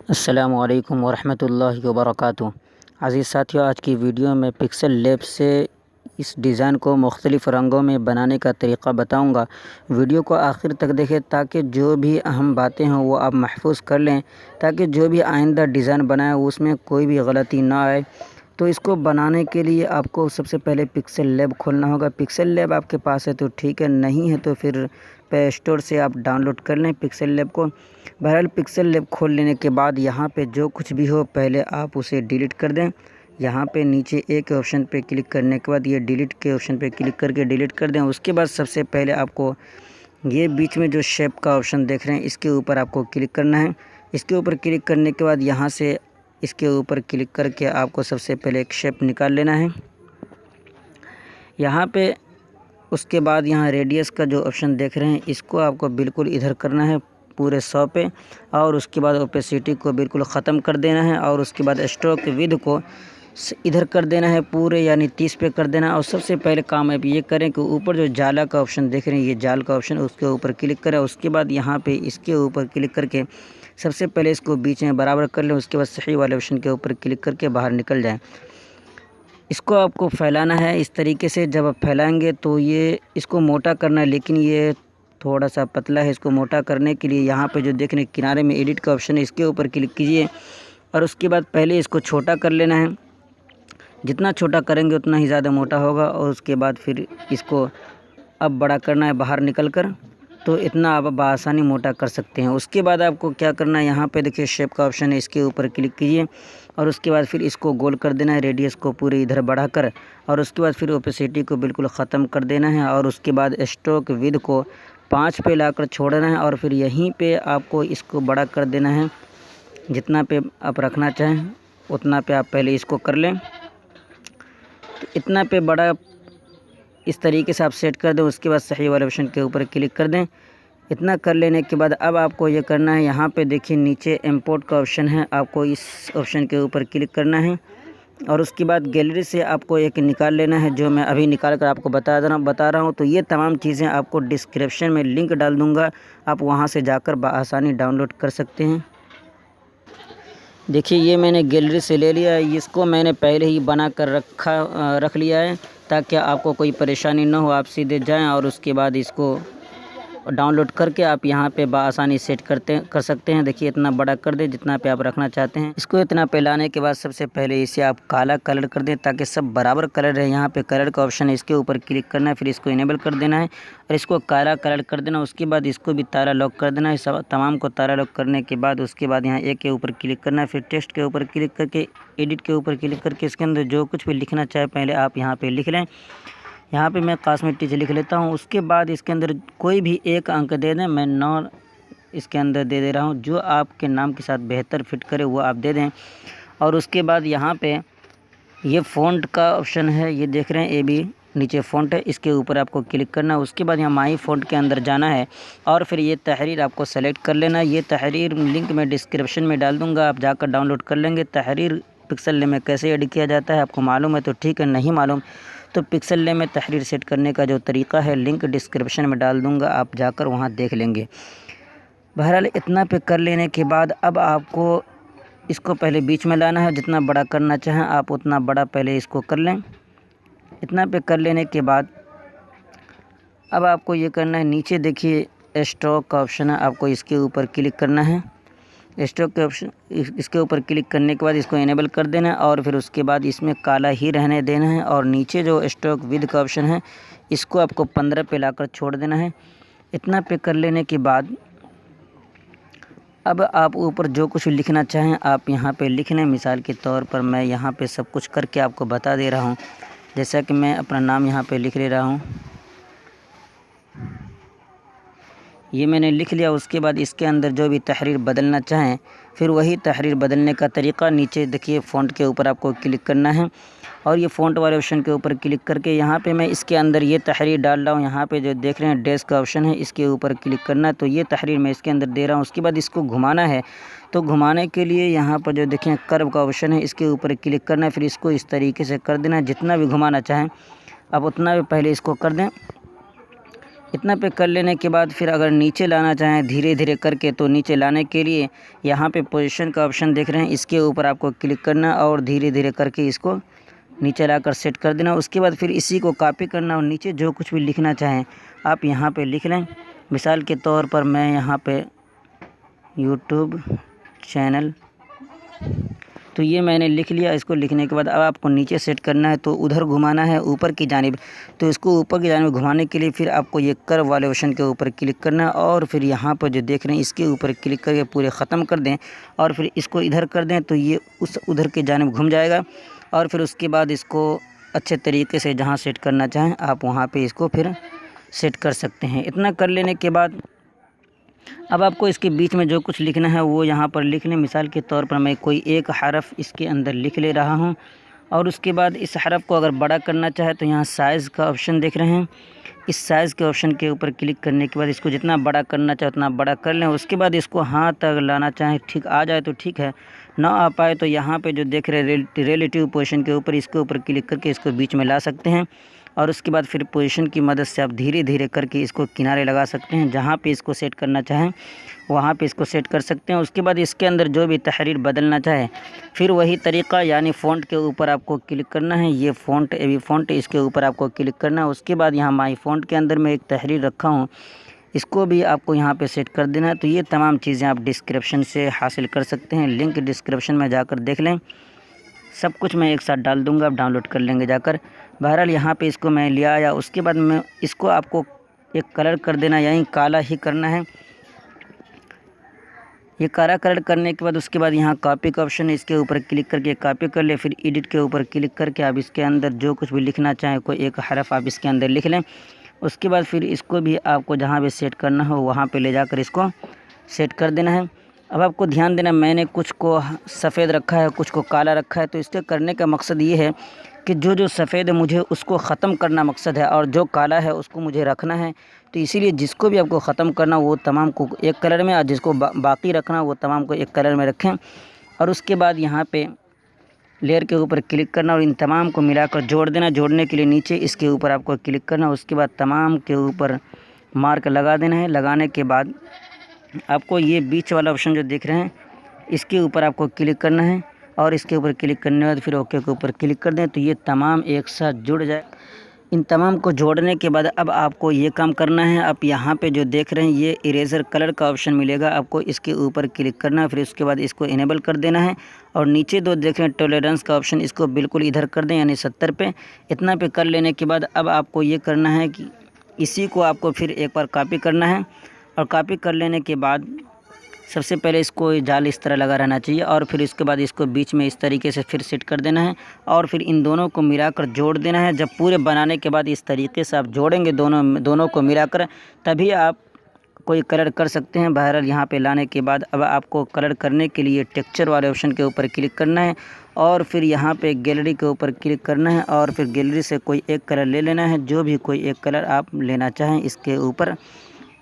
अस्सलामुअलैकुम वरहमतुल्लाहि वबरकातुहू। अज़ीज़ साथियों, आज की वीडियो में पिक्सल लैब से इस डिज़ाइन को मुख्तलिफ़ रंगों में बनाने का तरीक़ा बताऊंगा। वीडियो को आखिर तक देखें ताकि जो भी अहम बातें हों वो आप महफूज कर लें, ताकि जो भी आइंदा डिज़ाइन बनाए उसमें कोई भी गलती ना आए। तो इसको बनाने के लिए आपको सबसे पहले पिक्सल लैब खोलना होगा। पिक्सल लैब आपके पास है तो ठीक है, नहीं है तो फिर प्ले स्टोर से आप डाउनलोड कर लें पिक्सल लैब को। बहरहाल पिक्सल लैब खोल लेने के बाद यहाँ पे जो कुछ भी हो पहले आप उसे डिलीट कर दें। यहाँ पे नीचे एक ऑप्शन पे क्लिक करने के बाद ये डिलीट के ऑप्शन पे क्लिक करके डिलीट कर दें। उसके बाद सबसे पहले आपको ये बीच में जो शेप का ऑप्शन देख रहे हैं इसके ऊपर आपको क्लिक करना है। इसके ऊपर क्लिक करने के बाद यहाँ से इसके ऊपर क्लिक करके आपको सबसे पहले एक शेप निकाल लेना है यहाँ पे। उसके बाद यहाँ रेडियस का जो ऑप्शन देख रहे हैं इसको आपको बिल्कुल इधर करना है पूरे 100 पे, और उसके बाद ओपेसिटी को बिल्कुल ख़त्म कर देना है, और उसके बाद स्ट्रोक विड्थ को इधर कर देना है पूरे यानी 30 पे कर देना है। और सबसे पहले काम आप ये करें कि ऊपर जो जाला का ऑप्शन देख रहे हैं ये जाल का ऑप्शन, उसके ऊपर क्लिक करें। उसके बाद यहाँ पे इसके ऊपर क्लिक करके सबसे पहले इसको बीच में बराबर कर लें। उसके बाद सही वाले ऑप्शन के ऊपर क्लिक करके बाहर निकल जाएं। इसको आपको फैलाना है इस तरीके से। जब आप फैलाएंगे तो ये इसको मोटा करना है, लेकिन ये थोड़ा सा पतला है। इसको मोटा करने के लिए यहाँ पे जो देख रहे हैं किनारे में एडिट का ऑप्शन है इसके ऊपर क्लिक कीजिए, और उसके बाद पहले इसको छोटा कर लेना है। जितना छोटा करेंगे उतना ही ज़्यादा मोटा होगा। और उसके बाद फिर इसको अब बड़ा करना है बाहर निकल कर, तो इतना आप बआसानी मोटा कर सकते हैं। उसके बाद आपको क्या करना है, यहाँ पे देखिए शेप का ऑप्शन है इसके ऊपर क्लिक कीजिए, और उसके बाद फिर इसको गोल कर देना है, रेडियस को पूरे इधर बढ़ाकर। और उसके बाद फिर ओपेसिटी को बिल्कुल ख़त्म कर देना है, और उसके बाद स्ट्रोक विड्थ को 5 पे लाकर छोड़ना है, और फिर यहीं पे आपको इसको बड़ा कर देना है। जितना पे आप रखना चाहें उतना पे आप पहले इसको कर लें। तो इतना पे बड़ा इस तरीके से आप सेट कर दें। उसके बाद सही वाले ऑप्शन के ऊपर क्लिक कर दें। इतना कर लेने के बाद अब आपको ये करना है, यहाँ पे देखिए नीचे इंपोर्ट का ऑप्शन है, आपको इस ऑप्शन के ऊपर क्लिक करना है। और उसके बाद गैलरी से आपको एक निकाल लेना है, जो मैं अभी निकाल कर आपको बता रहा हूँ। तो ये तमाम चीज़ें आपको डिस्क्रिप्शन में लिंक डाल दूँगा, आप वहाँ से जाकर बआसानी डाउनलोड कर सकते हैं। देखिए ये मैंने गैलरी से ले लिया है, इसको मैंने पहले ही बना कर रख लिया है ताकि आपको कोई परेशानी ना हो। आप सीधे जाएं और उसके बाद इसको डाउनलोड करके आप यहाँ पे बआसानी सेट कर सकते हैं। देखिए इतना बड़ा कर दें जितना पे आप रखना चाहते हैं। इसको इतना पे लाने के बाद सबसे पहले इसे आप काला कलर कर दें ताकि सब बराबर कलर रहे। यहाँ पे कलर का ऑप्शन है इसके ऊपर क्लिक करना है, फिर इसको इनेबल कर देना है और इसको काला कलर कर देना। उसके बाद इसको भी तारा लॉक कर देना है। सब तमाम को तारा लॉक करने के बाद उसके बाद यहाँ एक के ऊपर क्लिक करना है, फिर टेक्स्ट के ऊपर क्लिक करके एडिट के ऊपर क्लिक करके इसके अंदर जो कुछ भी लिखना चाहे पहले आप यहाँ पर लिख लें। यहाँ पे मैं कास्मिक टीचर लिख लेता हूँ। उसके बाद इसके अंदर कोई भी एक अंक दे दें, मैं 9 इसके अंदर दे रहा हूँ। जो आपके नाम के साथ बेहतर फिट करे वो आप दे दें। और उसके बाद यहाँ पे ये फ़ॉन्ट का ऑप्शन है, ये देख रहे हैं AB नीचे फ़ॉन्ट है, इसके ऊपर आपको क्लिक करना है। उसके बाद यहाँ माई फ़ॉन्ट के अंदर जाना है और फिर ये तहरीर आपको सेलेक्ट कर लेना है। ये तहरीर लिंक मैं डिस्क्रिप्शन में डाल दूँगा, आप जाकर डाउनलोड कर लेंगे। तहरीर पिक्सल लैब में कैसे एडिट किया जाता है आपको मालूम है तो ठीक है, नहीं मालूम तो पिक्सल लैब में तहरीर सेट करने का जो तरीका है लिंक डिस्क्रिप्शन में डाल दूंगा, आप जाकर वहां देख लेंगे। बहरहाल इतना पे कर लेने के बाद अब आपको इसको पहले बीच में लाना है। जितना बड़ा करना चाहें आप उतना बड़ा पहले इसको कर लें। इतना पे कर लेने के बाद अब आपको ये करना है, नीचे देखिए स्ट्रोक का ऑप्शन है, आपको इसके ऊपर क्लिक करना है। स्ट्रोक के ऑप्शन इसके ऊपर क्लिक करने के बाद इसको इनेबल कर देना है और फिर उसके बाद इसमें काला ही रहने देना है। और नीचे जो स्ट्रोक विड्थ का ऑप्शन है इसको आपको 15 पे लाकर छोड़ देना है। इतना पे कर लेने के बाद अब आप ऊपर जो कुछ लिखना चाहें आप यहाँ पे लिख लें। मिसाल के तौर पर मैं यहाँ पे सब कुछ करके आपको बता दे रहा हूँ। जैसा कि मैं अपना नाम यहाँ पे लिख ले रहा हूँ, ये मैंने लिख लिया। उसके बाद इसके अंदर जो भी तहरीर बदलना चाहें फिर वही तहरीर बदलने का तरीका नीचे देखिए फ़ॉन्ट के ऊपर आपको क्लिक करना है और ये फ़ॉन्ट वाले ऑप्शन के ऊपर क्लिक करके यहाँ पे मैं इसके अंदर ये तहरीर डाल रहा हूँ। यहाँ पे जो देख रहे हैं डेस्क का ऑप्शन है इसके ऊपर क्लिक करना है, तो ये तहरीर मैं इसके अंदर दे रहा हूँ। उसके बाद इसको घुमाना है, तो घुमाने के लिए यहाँ पर जो देखें कर्व का ऑप्शन है इसके ऊपर क्लिक करना है, फिर इसको इस तरीके से कर देना है। जितना भी घुमाना चाहें आप उतना भी पहले इसको कर दें। इतना पे कर लेने के बाद फिर अगर नीचे लाना चाहें धीरे धीरे करके, तो नीचे लाने के लिए यहाँ पे पोजीशन का ऑप्शन देख रहे हैं, इसके ऊपर आपको क्लिक करना और धीरे धीरे करके इसको नीचे लाकर सेट कर देना। उसके बाद फिर इसी को कॉपी करना और नीचे जो कुछ भी लिखना चाहें आप यहाँ पे लिख लें। मिसाल के तौर पर मैं यहाँ पे यूट्यूब चैनल, तो ये मैंने लिख लिया। इसको लिखने के बाद अब आपको नीचे सेट करना है, तो उधर घुमाना है ऊपर की जानिब। तो इसको ऊपर की जानिब घुमाने के लिए फिर आपको ये कर्व वाले ऑप्शन के ऊपर क्लिक करना है और फिर यहाँ पर जो देख रहे हैं इसके ऊपर क्लिक करके पूरे ख़त्म कर दें और फिर इसको इधर कर दें, तो ये उस उधर की जानिब घूम जाएगा। और फिर उसके बाद इसको अच्छे तरीके से जहाँ सेट करना चाहें आप वहाँ पर इसको फिर सेट कर सकते हैं। इतना कर लेने के बाद अब आपको इसके बीच में जो कुछ लिखना है वो यहाँ पर लिख लें। मिसाल के तौर पर मैं कोई एक हरफ इसके अंदर लिख ले रहा हूँ और उसके बाद इस हरफ को अगर बड़ा करना चाहे तो यहाँ साइज़ का ऑप्शन देख रहे हैं, इस साइज़ के ऑप्शन के ऊपर क्लिक करने के बाद इसको जितना बड़ा करना चाहे उतना बड़ा कर लें। उसके बाद इसको हाथ तक लाना चाहें, ठीक आ जाए तो ठीक है, ना आ पाए तो यहाँ पे जो देख रहे हैं रिलेटिव पोजीशन के ऊपर इसके ऊपर क्लिक करके इसको बीच में ला सकते हैं। और उसके बाद फिर पोजीशन की मदद से आप धीरे धीरे करके इसको किनारे लगा सकते हैं, जहाँ पे इसको सेट करना चाहें वहाँ पे इसको सेट कर सकते हैं। उसके बाद इसके अंदर जो भी तहरीर बदलना चाहे फिर वही तरीक़ा, यानी फ़ॉन्ट के ऊपर आपको क्लिक करना है। ये फ़ॉन्ट एवी फ़ॉन्ट, इसके ऊपर आपको क्लिक करना है। उसके बाद यहाँ माई फ़ॉन्ट के अंदर मैं एक तहरीर रखा हूँ, इसको भी आपको यहाँ पे सेट कर देना है। तो ये तमाम चीज़ें आप डिस्क्रिप्शन से हासिल कर सकते हैं, लिंक डिस्क्रिप्शन में जाकर देख लें। सब कुछ मैं एक साथ डाल दूँगा, आप डाउनलोड कर लेंगे जाकर। बहरहाल यहाँ पे इसको मैं ले आया। उसके बाद मैं इसको आपको एक कलर कर देना, यानी काला ही करना है। ये काला कलर करने के बाद उसके बाद यहाँ कॉपी का ऑप्शन है, इसके ऊपर क्लिक करके कॉपी कर ले। फिर एडिट के ऊपर क्लिक करके आप इसके अंदर जो कुछ भी लिखना चाहें कोई एक हरफ आप इसके अंदर लिख लें। उसके बाद फिर इसको भी आपको जहाँ भी सेट करना हो वहाँ पे ले जाकर इसको सेट कर देना है। अब आपको ध्यान देना, मैंने कुछ को सफ़ेद रखा है, कुछ को काला रखा है। तो इसके करने का मकसद ये है कि जो सफ़ेद है मुझे उसको ख़त्म करना मकसद है और जो काला है उसको मुझे रखना है। तो इसीलिए जिसको भी आपको ख़त्म करना वो तमाम को एक कलर में और जिसको बाकी रखना वो तमाम को एक कलर में रखें। और उसके बाद यहाँ पे लेयर के ऊपर क्लिक करना और इन तमाम को मिलाकर जोड़ देना। जोड़ने के लिए नीचे इसके ऊपर आपको क्लिक करना, उसके बाद तमाम के ऊपर मार्क लगा देना है। लगाने के बाद आपको ये बीच वाला ऑप्शन जो देख रहे हैं इसके ऊपर आपको क्लिक करना है और इसके ऊपर क्लिक करने के बाद फिर ओके के ऊपर क्लिक कर दें, तो ये तमाम एक साथ जुड़ जाए। इन तमाम को जोड़ने के बाद अब आपको ये काम करना है। आप यहाँ पे जो देख रहे हैं ये इरेज़र कलर का ऑप्शन मिलेगा, आपको इसके ऊपर क्लिक करना है। फिर उसके बाद इसको इनेबल कर देना है और नीचे दो देख रहे हैं टॉलरेंस का ऑप्शन, इसको बिल्कुल इधर कर दें, यानी 70 पे। इतना पे कर लेने के बाद अब आपको ये करना है कि इसी को आपको फिर एक बार कॉपी करना है और कॉपी कर लेने के बाद सबसे पहले इसको जाल इस तरह लगा रहना चाहिए और फिर इसके बाद इसको बीच में इस तरीके से फिर सेट कर देना है और फिर इन दोनों को मिलाकर जोड़ देना है। जब पूरे बनाने के बाद इस तरीके से आप जोड़ेंगे दोनों को मिलाकर, तभी आप कोई कलर कर सकते हैं। बहरहाल यहाँ पे लाने के बाद अब आपको कलर करने के लिए टेक्सचर वाले ऑप्शन के ऊपर क्लिक करना है और फिर यहाँ पे गैलरी के ऊपर क्लिक करना है और फिर गैलरी से कोई एक कलर ले लेना है। जो भी कोई एक कलर आप लेना चाहें, इसके ऊपर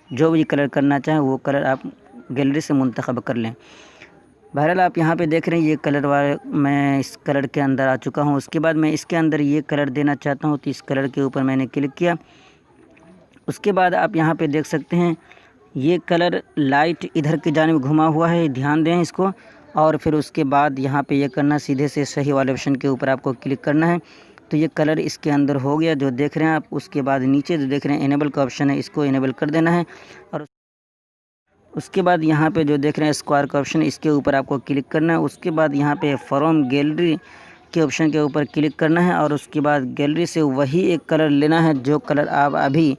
जो भी कलर करना चाहें वो कलर आप गैलरी से मुंतखब कर लें। बहरहाल आप यहाँ पे देख रहे हैं ये कलर वाले, मैं इस कलर के अंदर आ चुका हूँ। उसके बाद मैं इसके अंदर ये कलर देना चाहता हूँ, तो इस कलर के ऊपर मैंने क्लिक किया। उसके बाद आप यहाँ पे देख सकते हैं ये कलर लाइट इधर की जानिब घुमा हुआ है, ध्यान दें इसको। और फिर उसके बाद यहाँ पे ये करना, सीधे से सही वाले ऑप्शन के ऊपर आपको क्लिक करना है। तो ये कलर इसके अंदर हो गया जो देख रहे हैं आप। उसके बाद नीचे जो देख रहे हैं इनेबल का ऑप्शन है, इसको इनेबल कर देना है। और उसके बाद यहाँ पे जो देख रहे हैं स्क्वायर का ऑप्शन, इसके ऊपर आपको क्लिक करना है। उसके बाद यहाँ पे फ्रॉम गैलरी के ऑप्शन के ऊपर क्लिक करना है और उसके बाद गैलरी से वही एक कलर लेना है जो कलर आप अभी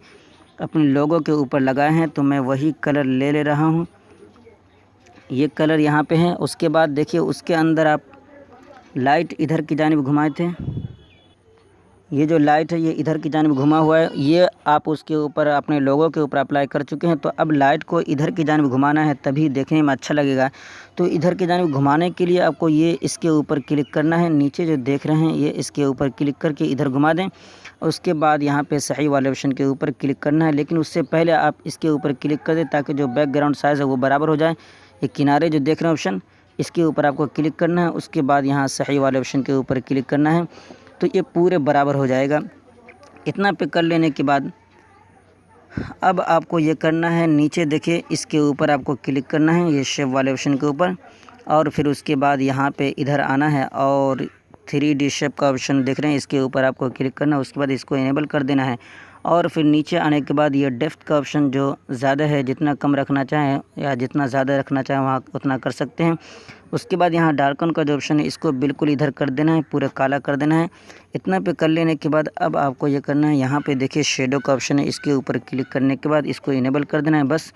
अपने लोगों के ऊपर लगाए हैं। तो मैं वही कलर ले रहा हूँ, ये कलर यहाँ पे है। उसके बाद देखिए उसके अंदर आप लाइट इधर की जानिब घुमाए थे, ये जो लाइट है ये इधर की जानिब घुमा हुआ है, ये आप उसके ऊपर अपने लोगों के ऊपर अप्लाई कर चुके हैं। तो अब लाइट को इधर की जानिब घुमाना है, तभी देखने में अच्छा लगेगा। तो इधर की जानिब घुमाने के लिए आपको ये इसके ऊपर क्लिक करना है। नीचे जो देख रहे हैं ये इसके ऊपर क्लिक करके इधर घुमा दें। उसके बाद यहाँ पे सही वाले ऑप्शन के ऊपर क्लिक करना है, लेकिन उससे पहले आप इसके ऊपर क्लिक कर दें ताकि जो बैकग्राउंड साइज़ है वो बराबर हो जाए। ये किनारे जो देख रहे हैं ऑप्शन, इसके ऊपर आपको क्लिक करना है। उसके बाद यहाँ सही वाले ऑप्शन के ऊपर क्लिक करना है, तो ये पूरे बराबर हो जाएगा। इतना पे कर लेने के बाद अब आपको ये करना है, नीचे देखिए इसके ऊपर आपको क्लिक करना है, ये शेप वाले ऑप्शन के ऊपर, और फिर उसके बाद यहाँ पे इधर आना है और 3D शेप का ऑप्शन देख रहे हैं, इसके ऊपर आपको क्लिक करना है। उसके बाद इसको इनेबल कर देना है और फिर नीचे आने के बाद ये डेप्थ का ऑप्शन जो ज़्यादा है, जितना कम रखना चाहें या जितना ज़्यादा रखना चाहें वहाँ उतना कर सकते हैं। उसके बाद यहाँ डार्कन का जो ऑप्शन है इसको बिल्कुल इधर कर देना है, पूरा काला कर देना है। इतना पे कर लेने के बाद अब आपको ये करना है, यहाँ पे देखिए शेडो का ऑप्शन है, इसके ऊपर क्लिक करने के बाद इसको इनेबल कर देना है बस।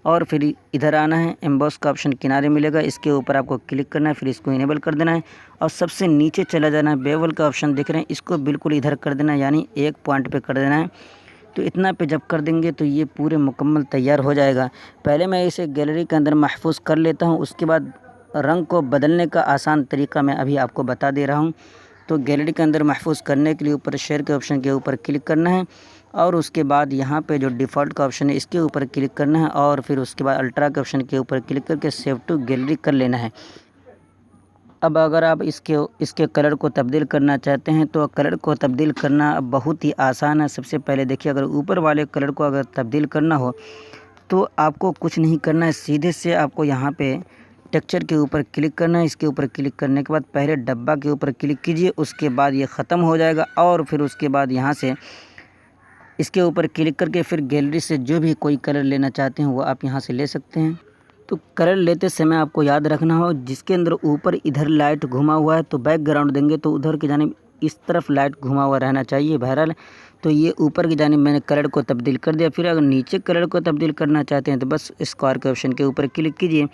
और फिर इधर आना है, एम्बॉस का ऑप्शन किनारे मिलेगा, इसके ऊपर आपको क्लिक करना है, फिर इसको इनेबल कर देना है और सबसे नीचे चला जाना है। बेवल का ऑप्शन दिख रहे हैं, इसको बिल्कुल इधर कर देना है, यानी एक पॉइंट पे कर देना है। तो इतना पे जब कर देंगे तो ये पूरे मुकम्मल तैयार हो जाएगा। पहले मैं इसे गैलरी के अंदर महफूज कर लेता हूँ, उसके बाद रंग को बदलने का आसान तरीका मैं अभी आपको बता दे रहा हूँ। तो गैलरी के अंदर महफूज करने के लिए ऊपर शेयर के ऑप्शन के ऊपर क्लिक करना है और उसके बाद यहाँ पे जो डिफ़ॉल्ट का ऑप्शन है इसके ऊपर क्लिक करना है और फिर उसके बाद अल्ट्रा के ऑप्शन के ऊपर क्लिक करके सेव टू गैलरी कर लेना है। अब अगर आप इसके कलर को तब्दील करना चाहते हैं तो कलर को तब्दील करना अब बहुत ही आसान है। सबसे पहले देखिए, अगर ऊपर वाले कलर को अगर तब्दील करना हो तो आपको कुछ नहीं करना है, सीधे से आपको यहाँ पे टेक्सचर के ऊपर क्लिक करना है। इसके ऊपर क्लिक करने के बाद पहले डब्बा के ऊपर क्लिक कीजिए, उसके बाद ये ख़त्म हो जाएगा और फिर उसके बाद यहाँ से इसके ऊपर क्लिक करके फिर गैलरी से जो भी कोई कलर लेना चाहते हैं वो आप यहाँ से ले सकते हैं। तो कलर लेते समय आपको याद रखना हो, जिसके अंदर ऊपर इधर लाइट घुमा हुआ है तो बैकग्राउंड देंगे तो उधर की जानिब इस तरफ लाइट घुमा हुआ रहना चाहिए। बहरहाल तो ये ऊपर की जानिब मैंने कलर को तब्दील कर दिया। फिर अगर नीचे कलर को तब्दील करना चाहते हैं तो बस स्क्वायर के ऑप्शन के ऊपर क्लिक कीजिए।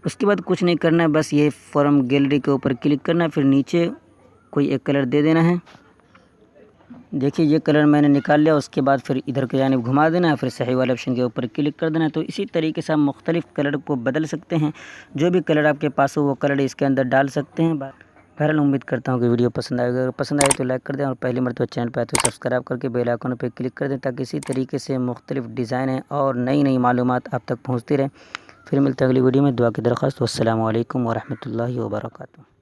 उसके बाद कुछ नहीं करना है, बस ये फ्रॉम गैलरी के ऊपर क्लिक करना है, फिर नीचे कोई एक कलर दे देना है। देखिए ये कलर मैंने निकाल लिया। उसके बाद फिर इधर की जानिब घुमा देना है, फिर सही वाले ऑप्शन के ऊपर क्लिक कर देना है। तो इसी तरीके से आप मुख्तलिफ़ कलर को बदल सकते हैं, जो भी कलर आपके पास हो वो कलर इसके अंदर डाल सकते हैं। बहरहाल उम्मीद करता हूँ कि वीडियो पसंद आएगा। अगर पसंद आए तो लाइक कर दें और पहली मरतबा चैनल पर आए तो सब्सक्राइब करके बेल आइकन पर क्लिक कर दें, ताकि इसी तरीके से मुख्तलिफ़ डिज़ाइन है और नई नई मालूमात आप तक पहुँचती रहे। फिर मिलते हैं अगली वीडियो में। दुआ की दरख्वास्त। वस्सलामु अलैकुम वरहमतुल्लाहि वबरकातुहू।